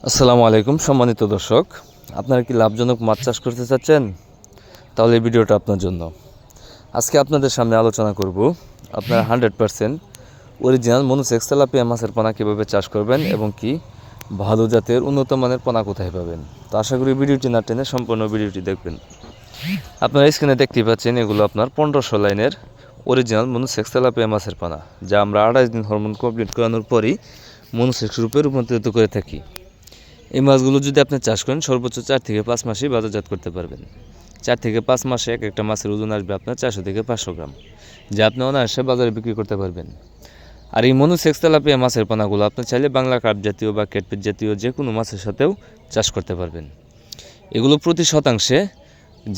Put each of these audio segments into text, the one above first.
আসসালামু আলাইকুম সম্মানিত দর্শক, আপনারা কি লাভজনক মাছ চাষ করতে চাচ্ছেন? তাহলে এই ভিডিওটা আপনার জন্য। আজকে আপনাদের সামনে আলোচনা করব আপনারা 100% অরিজিনাল মনোসেক্স তেলাপিয়া মাছের পোনা কীভাবে চাষ করবেন এবং কি ভালো জাতের উন্নত মানের পোনা কোথায় পাবেন। তো আশা করি ভিডিওটি না টেনে সম্পূর্ণ ভিডিওটি দেখবেন। আপনারা স্ক্রিনে দেখতেই পাচ্ছেন এগুলো আপনার 1500 লাইনের অরিজিনাল মনোসেক্স তেলাপিয়া মাছের পোনা, যা আমরা 28 দিন হরমোন কমপ্লিট করানোর পরই মনোসেক্স রূপে রূপান্তরিত করে থাকি। এই মাছগুলো যদি আপনি চাষ করেন সর্বোচ্চ 4 থেকে 5 মাসেই বাজারজাত করতে পারবেন। 4 থেকে 5 মাসে এক একটা মাছের ওজন আসবে আপনার 400 থেকে 500 গ্রাম, যা আপনি অনায়াসে বাজারে বিক্রি করতে পারবেন। আর এই মনোসেক্স তেলাপিয়া মাছের পোনাগুলো আপনি চাইলে বাংলা কার্প জাতীয় বা ক্যাটফিশ জাতীয় যে কোনো মাছের সাথেও চাষ করতে পারবেন। এগুলো প্রতি শতাংশে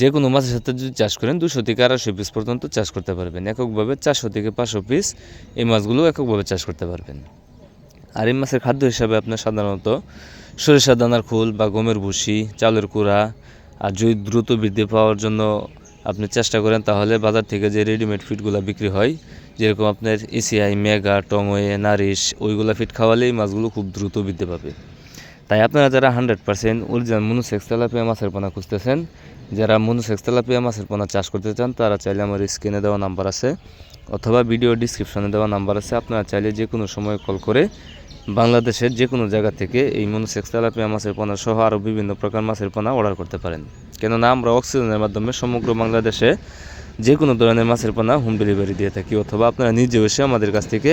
যে কোনো মাছের সাথে যদি চাষ করেন 200 থেকে 250 পিস পর্যন্ত চাষ করতে পারবেন। এককভাবে 400 থেকে 500 পিস এই মাছগুলো এককভাবে চাষ করতে পারবেন। আর এই মাছের খাদ্য হিসাবে আপনার সাধারণত সরিষা দানার খোল বা গমের ভুসি, চালের কুড়া, আর যদি দ্রুত বৃদ্ধি পাওয়ার জন্য আপনি চেষ্টা করেন তাহলে বাজার থেকে যে রেডিমেড ফিডগুলো বিক্রি হয়, যেরকম আপনার এসিআই, মেগা, টংওয়ে, নারিশ, ওইগুলো ফিড খাওয়ালেই মাছগুলো খুব দ্রুত বৃদ্ধি পাবে। তাই আপনারা যারা 100% অরিজিনাল মনোসেক্স তেলাপিয়া মাছের পোনা খুঁজতেছেন, যারা মনোসেক্স তেলাপিয়া মাছের পোনা চাষ করতে চান, তারা চাইলে আমার স্ক্রিনে দেওয়া নাম্বার আছে অথবা ভিডিও ডিসক্রিপশনে দেওয়া নাম্বার আছে, আপনারা চাইলে যে কোনো সময় কল করে বাংলাদেশের যে কোনো জায়গা থেকে এই মনোসেক্স তেলাপিয়া মাছের পোনা সহ আরও বিভিন্ন প্রকার মাছের পোনা অর্ডার করতে পারেন। কেননা আমরা অক্সিজেনের মাধ্যমে সমগ্র বাংলাদেশে যে কোনো ধরনের মাছের পোনা হোম ডেলিভারি দিয়ে থাকি, অথবা আপনারা নিজেও এসে আমাদের কাছ থেকে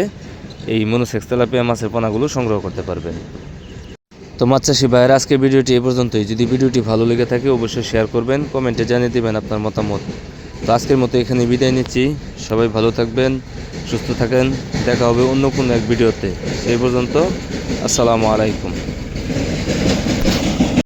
এই মনোসেক্স তেলাপিয়া মাছের পোনাগুলো সংগ্রহ করতে পারবেন। তো মাছ চাষি ভাইয়ের আজকের ভিডিওটি এই পর্যন্তই। যদি ভিডিওটি ভালো লেগে থাকে অবশ্যই শেয়ার করবেন, কমেন্টে জানিয়ে দেবেন আপনার মতামত। তো আজকের মতো এখানে বিদায় নিচ্ছি। সবাই ভালো থাকবেন, সুস্থ থাকেন। দেখা হবে অন্য কোনো এক ভিডিওতে। সেই পর্যন্ত আসসালামু আলাইকুম।